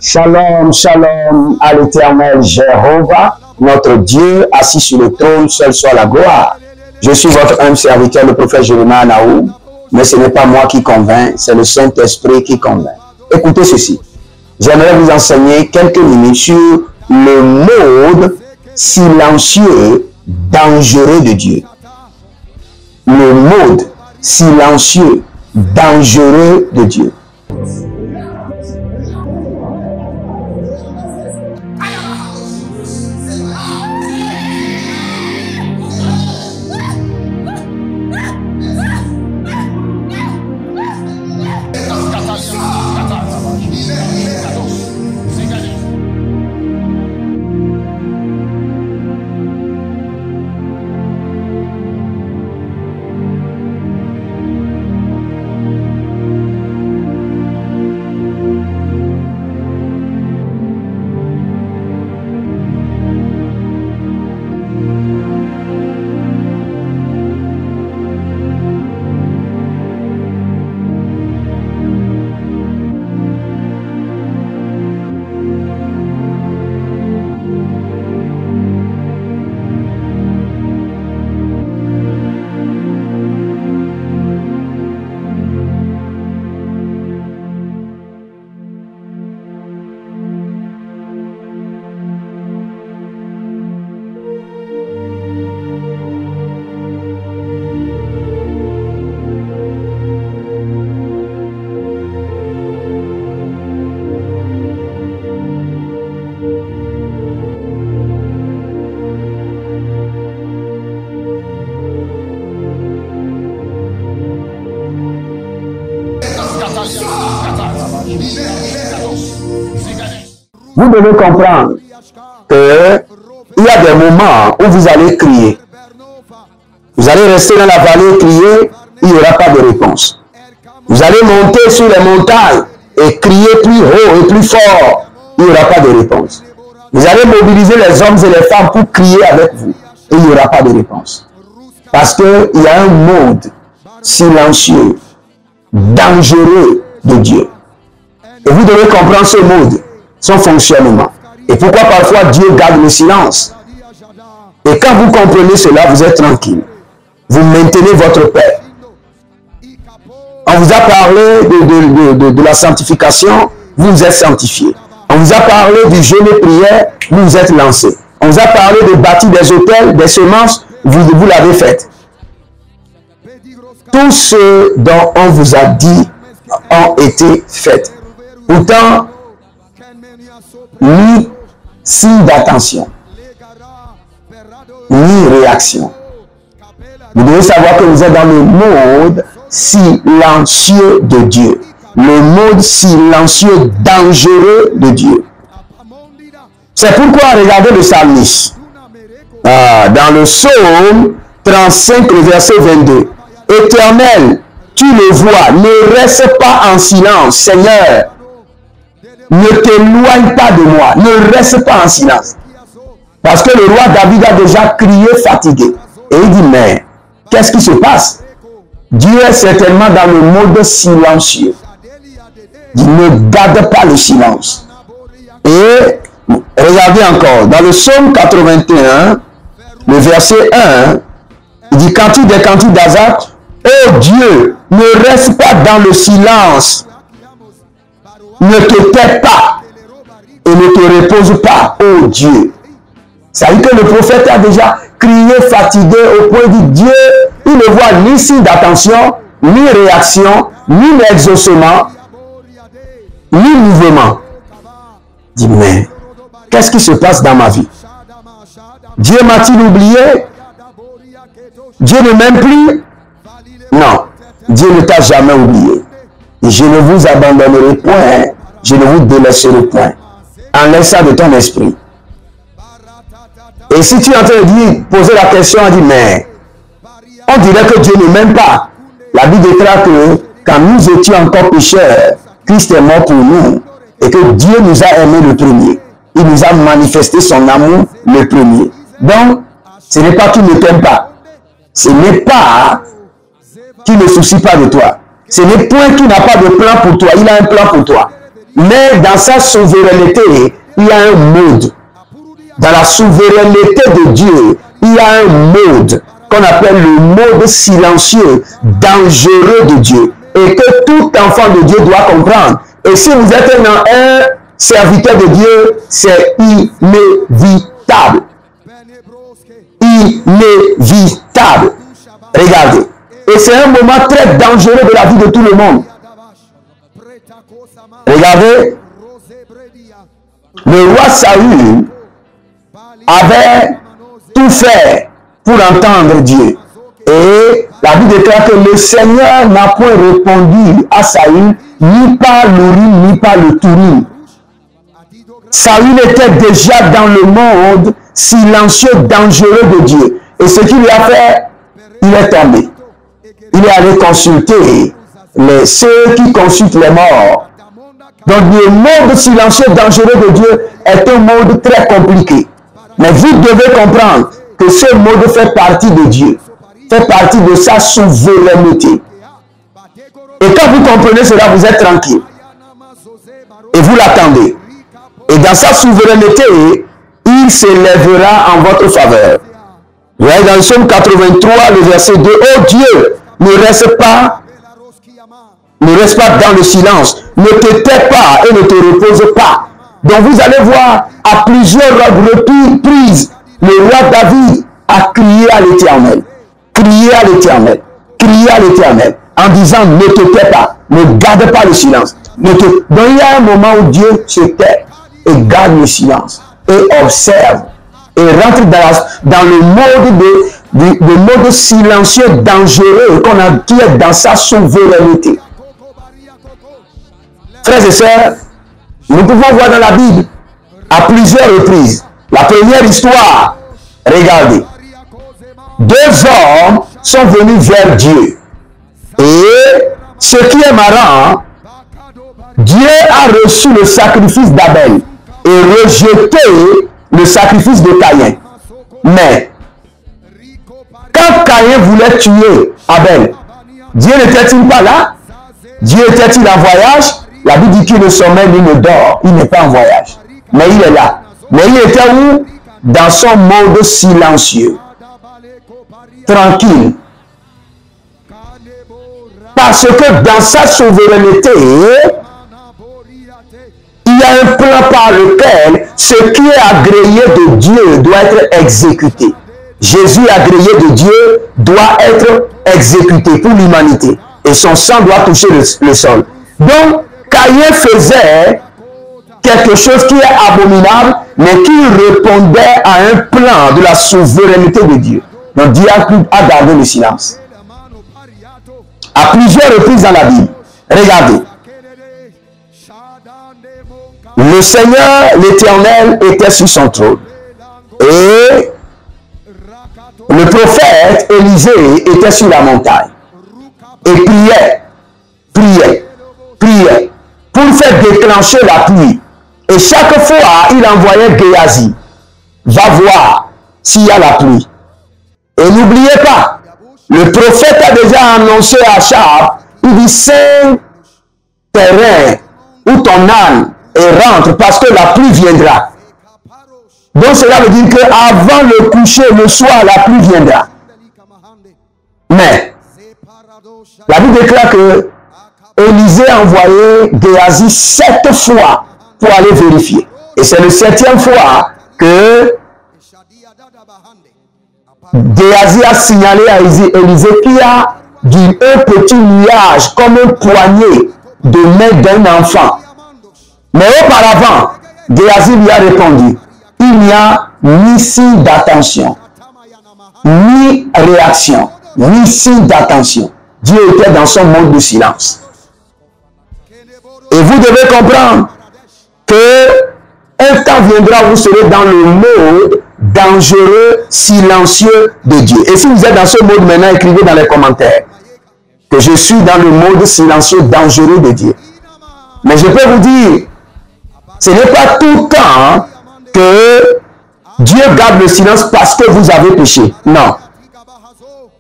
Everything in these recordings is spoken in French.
Shalom, shalom à l'éternel Jéhovah, notre Dieu, assis sur le trône, seul soit la gloire. Je suis votre humble serviteur, le prophète Jérémie Naoum, mais ce n'est pas moi qui convainc, c'est le Saint-Esprit qui convainc. Écoutez ceci. J'aimerais vous enseigner quelques minutes sur le mode silencieux, dangereux de Dieu. Le mode silencieux, dangereux de Dieu. Vous devez comprendre qu'il y a des moments où vous allez crier. Vous allez rester dans la vallée et crier, il n'y aura pas de réponse. Vous allez monter sur les montagnes et crier plus haut et plus fort, il n'y aura pas de réponse. Vous allez mobiliser les hommes et les femmes pour crier avec vous, et il n'y aura pas de réponse. Parce qu'il y a un mode silencieux, dangereux de Dieu. Et vous devez comprendre ce mode, son fonctionnement. Et pourquoi parfois Dieu garde le silence. Et quand vous comprenez cela, vous êtes tranquille. Vous maintenez votre paix. On vous a parlé de la sanctification, vous vous êtes sanctifié. On vous a parlé du jeûne et prière, vous vous êtes lancé. On vous a parlé de bâtir des hôtels, des semences, vous l'avez fait. Tout ce dont on vous a dit ont été faits. Pourtant, ni signe d'attention, ni réaction. Vous devez savoir que vous êtes dans le mode silencieux de Dieu. Le mode silencieux dangereux de Dieu. C'est pourquoi regardez le psalmiste. Dans le psaume 35, le verset 22. Éternel, tu le vois, ne reste pas en silence, Seigneur. Ne t'éloigne pas de moi, ne reste pas en silence. Parce que le roi David a déjà crié fatigué. Et il dit, mais qu'est-ce qui se passe? Dieu est certainement dans le mode silencieux. Il ne garde pas le silence. Et regardez encore, dans le psaume 81, le verset 1, il dit, cantique des cantiques d'Asaph, ô Dieu, ne reste pas dans le silence. Ne te tais pas et ne te repose pas, ô Dieu. Ça veut dire que le prophète a déjà crié fatigué au point de Dieu, il ne voit ni signe d'attention, ni réaction, ni exaucement, ni mouvement. Il dit, mais qu'est-ce qui se passe dans ma vie? Dieu m'a-t-il oublié? Dieu ne m'aime plus? Non, Dieu ne t'a jamais oublié. Et je ne vous abandonnerai point, je ne vous délaisserai point, en laissant de ton esprit. Et si tu es en train de dire, poser la question, on dit, mais on dirait que Dieu ne m'aime pas. La Bible déclare que quand nous étions encore pécheurs, Christ est mort pour nous, et que Dieu nous a aimés le premier. Il nous a manifesté son amour le premier. Donc, ce n'est pas qu'il ne t'aime pas. Ce n'est pas qu'il ne soucie pas de toi. Ce n'est point qu'il n'a pas de plan pour toi. Il a un plan pour toi. Mais dans sa souveraineté, il y a un mode. Dans la souveraineté de Dieu, il y a un mode qu'on appelle le mode silencieux, dangereux de Dieu. Et que tout enfant de Dieu doit comprendre. Et si vous êtes un serviteur de Dieu, c'est inévitable. Inévitable. Regardez. Et c'est un moment très dangereux de la vie de tout le monde. Regardez. Le roi Saül avait tout fait pour entendre Dieu. Et la Bible déclare que le Seigneur n'a point répondu à Saül, ni par l'Urim, ni par le Thurim. Saül était déjà dans le monde silencieux, dangereux de Dieu. Et ce qu'il lui a fait, il est tombé. Il est allé consulter ceux qui consultent les morts. Donc le monde silencieux, dangereux de Dieu est un monde très compliqué. Mais vous devez comprendre que ce monde fait partie de Dieu, fait partie de sa souveraineté. Et quand vous comprenez cela, vous êtes tranquille. Et vous l'attendez. Et dans sa souveraineté, il s'élèvera en votre faveur. Vous voyez dans le psaume 83, le verset 2, oh Dieu, ne reste pas dans le silence, ne te tais pas et ne te repose pas. Donc vous allez voir, à plusieurs reprises, le roi David a crié à l'Éternel, crié à l'Éternel, crié à l'Éternel, en disant ne te tais pas, ne garde pas le silence. Donc il y a un moment où Dieu se tait et garde le silence et observe et rentre dans le mode silencieux, dangereux qui est dans sa souveraineté. Frères et sœurs, nous pouvons voir dans la Bible à plusieurs reprises. La première histoire, regardez. Deux hommes sont venus vers Dieu. Et ce qui est marrant, Dieu a reçu le sacrifice d'Abel et rejeté le sacrifice de Caïn. Mais quand Caïn voulait tuer Abel, Dieu n'était-il pas là? Dieu était-il en voyage? La Bible dit qu'il ne sommeille ni ne dort. Il n'est pas en voyage. Mais il est là. Mais il était où? Dans son mode silencieux. Tranquille. Parce que dans sa souveraineté, il y a un plan par lequel ce qui est agréé de Dieu doit être exécuté. Jésus agréé de Dieu doit être exécuté pour l'humanité. Et son sang doit toucher le sol. Donc, Caïn faisait quelque chose qui est abominable, mais qui répondait à un plan de la souveraineté de Dieu. Donc Dieu a gardé le silence. À plusieurs reprises dans la Bible. Regardez. Le Seigneur, l'Éternel, était sur son trône. Et le prophète Élisée était sur la montagne. Et priait pour faire déclencher la pluie. Et chaque fois, il envoyait Géasi. Va voir s'il y a la pluie. Et n'oubliez pas, le prophète a déjà annoncé à Achab, il dit, saigne tes reins ou ton âne et rentre parce que la pluie viendra. Donc cela veut dire qu'avant le coucher, le soir, la pluie viendra. Mais, la Bible déclare que Élisée a envoyé Géasi 7 fois pour aller vérifier. Et c'est le 7e fois que Géasi a signalé à Élisée qu'il y a un petit nuage comme un poignet de main d'un enfant. Mais auparavant, Géasi lui a répondu, il n'y a ni signe d'attention, ni réaction, ni signe d'attention. Dieu était dans son monde de silence. Et vous devez comprendre que un temps viendra où vous serez dans le mode dangereux, silencieux de Dieu. Et si vous êtes dans ce mode maintenant, écrivez dans les commentaires que je suis dans le mode silencieux, dangereux de Dieu. Mais je peux vous dire, ce n'est pas tout le temps que Dieu garde le silence parce que vous avez péché. Non.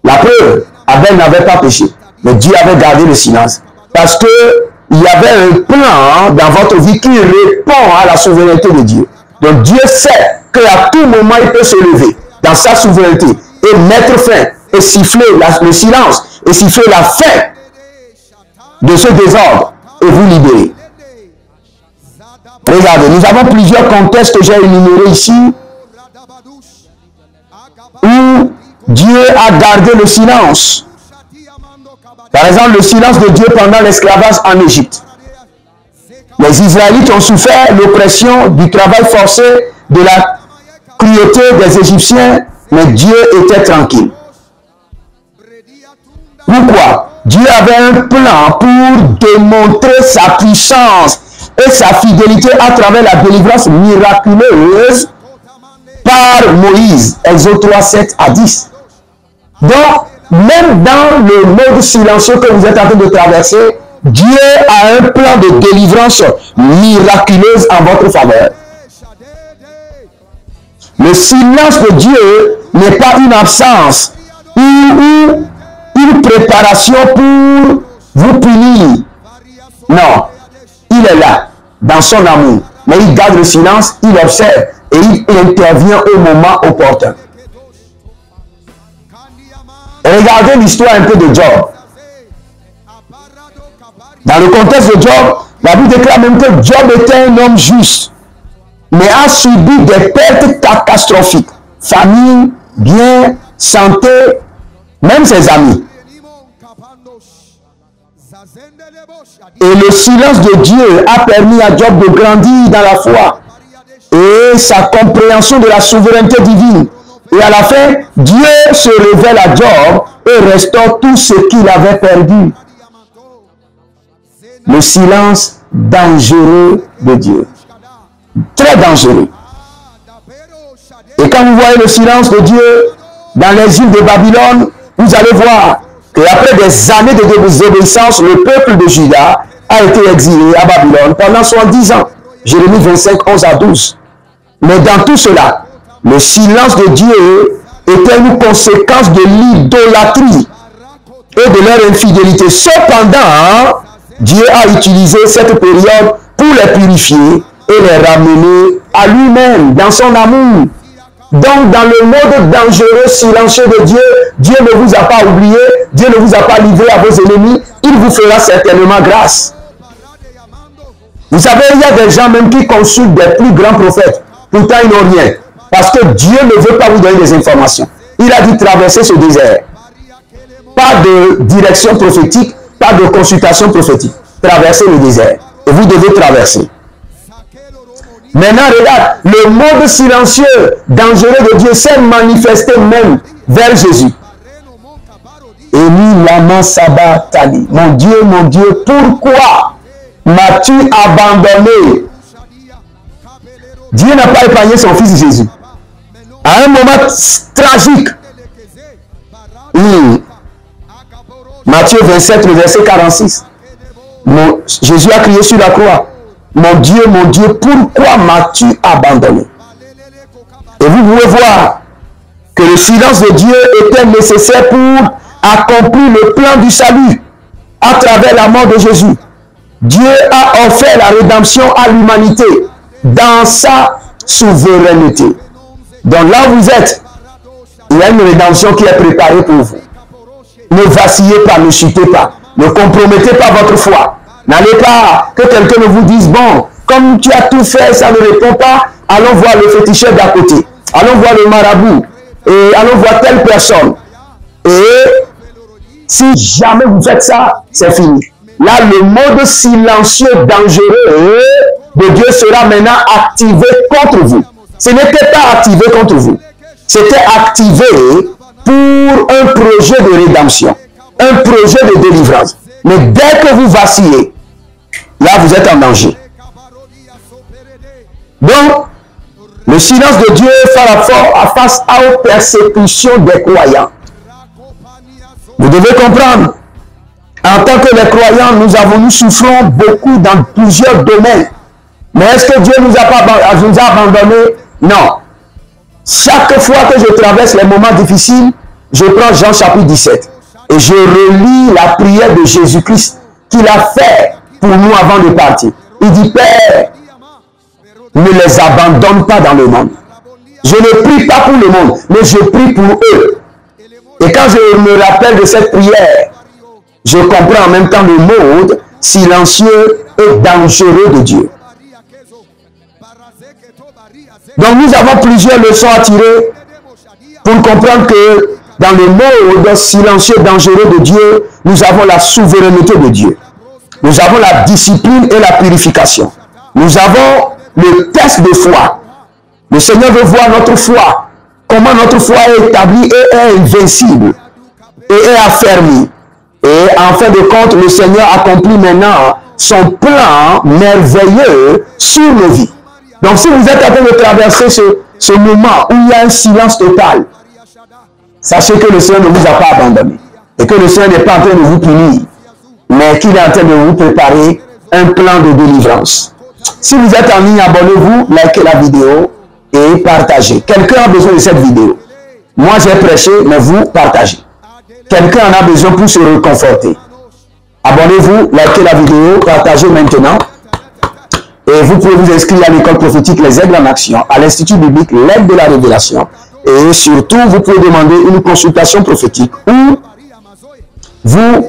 La preuve, Abel n'avait pas péché. Mais Dieu avait gardé le silence. Parce que il y avait un plan dans votre vie qui répond à la souveraineté de Dieu. Donc Dieu sait qu'à tout moment, il peut se lever dans sa souveraineté et mettre fin et siffler le silence et siffler la fin de ce désordre et vous libérer. Regardez, nous avons plusieurs contextes que j'ai énumérés ici où Dieu a gardé le silence. Par exemple, le silence de Dieu pendant l'esclavage en Égypte. Les Israélites ont souffert l'oppression du travail forcé, de la cruauté des Égyptiens, mais Dieu était tranquille. Pourquoi? Dieu avait un plan pour démontrer sa puissance et sa fidélité à travers la délivrance miraculeuse par Moïse. Exode 3, 7 à 10. Donc, même dans le mode silencieux que vous êtes en train de traverser, Dieu a un plan de délivrance miraculeuse en votre faveur. Le silence de Dieu n'est pas une absence ou une préparation pour vous punir. Non, il est là, dans son amour. Mais il garde le silence, il observe et il intervient au moment opportun. Regardez l'histoire un peu de Job. Dans le contexte de Job, la Bible déclare même que Job était un homme juste, mais a subi des pertes catastrophiques. Famille, bien, santé, même ses amis. Et le silence de Dieu a permis à Job de grandir dans la foi et sa compréhension de la souveraineté divine. Et à la fin, Dieu se révèle à Job et restaure tout ce qu'il avait perdu. Le silence dangereux de Dieu. Très dangereux. Et quand vous voyez le silence de Dieu dans les îles de Babylone, vous allez voir qu'après des années de désobéissance, le peuple de Juda a été exilé à Babylone pendant 70 ans. Jérémie 25, 11 à 12. Mais dans tout cela, le silence de Dieu était une conséquence de l'idolâtrie et de leur infidélité. Cependant, Dieu a utilisé cette période pour les purifier et les ramener à lui-même dans son amour. Donc, dans le mode dangereux, silencieux de Dieu, Dieu ne vous a pas oublié, Dieu ne vous a pas livré à vos ennemis, il vous fera certainement grâce. Vous savez, il y a des gens même qui consultent des plus grands prophètes, pourtant ils n'ont rien, parce que Dieu ne veut pas vous donner des informations. Il a dit traverser ce désert. Pas de direction prophétique, pas de consultation prophétique. Traverser le désert. Et vous devez traverser. Maintenant, regarde, le mode silencieux, dangereux de Dieu s'est manifesté même vers Jésus. Élie lama sabatani. Mon Dieu, pourquoi m'as-tu abandonné? Dieu n'a pas épargné son fils Jésus. À un moment tragique. Matthieu 27, le verset 46. Jésus a crié sur la croix. Mon Dieu, pourquoi m'as-tu abandonné? Et vous pouvez voir que le silence de Dieu était nécessaire pour accomplir le plan du salut à travers la mort de Jésus. Dieu a offert la rédemption à l'humanité dans sa souveraineté. Donc là où vous êtes, il y a une rédemption qui est préparée pour vous. Ne vacillez pas, ne chutez pas. Ne compromettez pas votre foi. N'allez pas que quelqu'un ne vous dise, bon, comme tu as tout fait, ça ne répond pas, allons voir le féticheur d'à côté. Allons voir le marabout. Et allons voir telle personne. Et si jamais vous faites ça, c'est fini. Là, le mode silencieux, dangereux de Dieu sera maintenant activé contre vous. Ce n'était pas activé contre vous. C'était activé pour un projet de rédemption, un projet de délivrance. Mais dès que vous vacillez, là vous êtes en danger. Donc, le silence de Dieu face aux persécutions des croyants. Vous devez comprendre, en tant que les croyants, nous souffrons beaucoup dans plusieurs domaines. Mais est-ce que Dieu nous a abandonnés? Non. Chaque fois que je traverse les moments difficiles, je prends Jean chapitre 17 et je relis la prière de Jésus-Christ qu'il a fait pour nous avant de partir. Il dit, Père, ne les abandonne pas dans le monde. Je ne prie pas pour le monde, mais je prie pour eux. Et quand je me rappelle de cette prière, je comprends en même temps le mode silencieux et dangereux de Dieu. Donc nous avons plusieurs leçons à tirer pour comprendre que dans le mode silencieux et dangereux de Dieu, nous avons la souveraineté de Dieu. Nous avons la discipline et la purification. Nous avons le test de foi. Le Seigneur veut voir notre foi. Comment notre foi est établie et est invincible. Et est affermie. Et en fin de compte, le Seigneur accomplit maintenant son plan merveilleux sur nos vies. Donc si vous êtes en train de traverser ce moment où il y a un silence total, sachez que le Seigneur ne vous a pas abandonné. Et que le Seigneur n'est pas en train de vous punir, mais qu'il est en train de vous préparer un plan de délivrance. Si vous êtes en ligne, abonnez-vous, likez la vidéo et partagez. Quelqu'un a besoin de cette vidéo. Moi, j'ai prêché, mais vous, partagez. Quelqu'un en a besoin pour se réconforter. Abonnez-vous, likez la vidéo, partagez maintenant. Et vous pouvez vous inscrire à l'école prophétique Les Aigles en Action, à l'Institut biblique L'Aigle de la Révélation. Et surtout, vous pouvez demander une consultation prophétique ou vous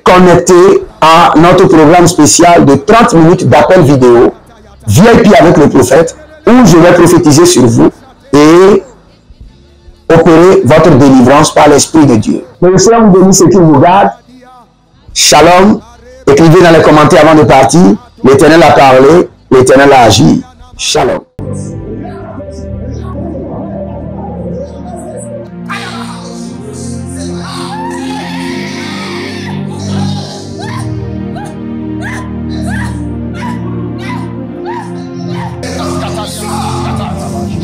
connecter à notre programme spécial de 30 minutes d'appel vidéo VIP avec le prophète, où je vais prophétiser sur vous et opérer votre délivrance par l'Esprit de Dieu. Que le Seigneur vous bénisse et qu'il vous garde. Shalom. Écrivez dans les commentaires avant de partir. L'Éternel a parlé, l'Éternel a agi. Shalom. Attention, attention,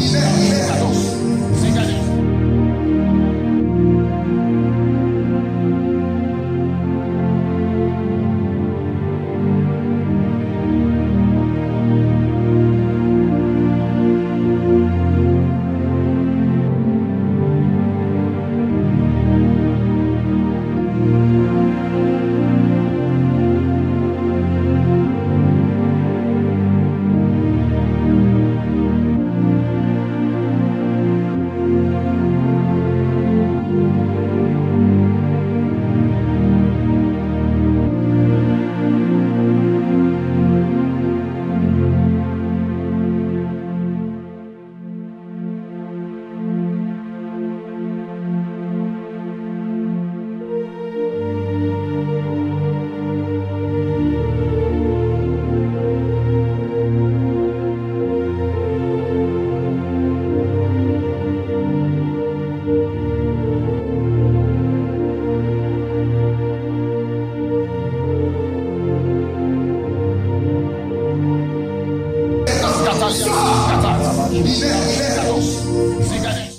attention.